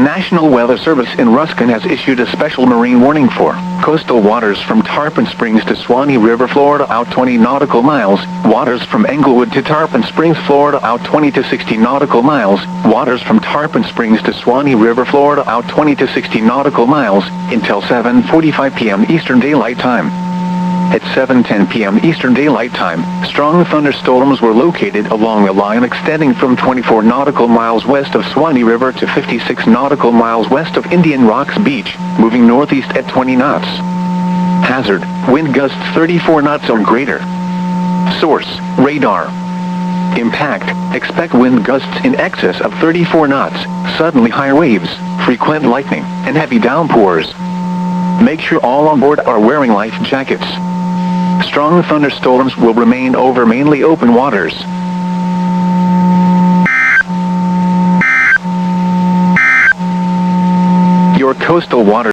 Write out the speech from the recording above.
National Weather Service in Ruskin has issued a special marine warning for coastal waters from Tarpon Springs to Swanee River, Florida out 20 nautical miles, waters from Englewood to Tarpon Springs, Florida out 20 to 60 nautical miles, waters from Tarpon Springs to Swanee River, Florida out 20 to 60 nautical miles, until 7:45 p.m. Eastern Daylight Time. At 7:10 p.m. Eastern Daylight Time, strong thunderstorms were located along a line extending from 24 nautical miles west of Swanee River to 56 nautical miles west of Indian Rocks Beach, moving northeast at 20 knots. Hazard: wind gusts 34 knots or greater. Source: radar. Impact: expect wind gusts in excess of 34 knots, suddenly high waves, frequent lightning, and heavy downpours. Make sure all on board are wearing life jackets. Strong thunderstorms will remain over mainly open waters. Your coastal waters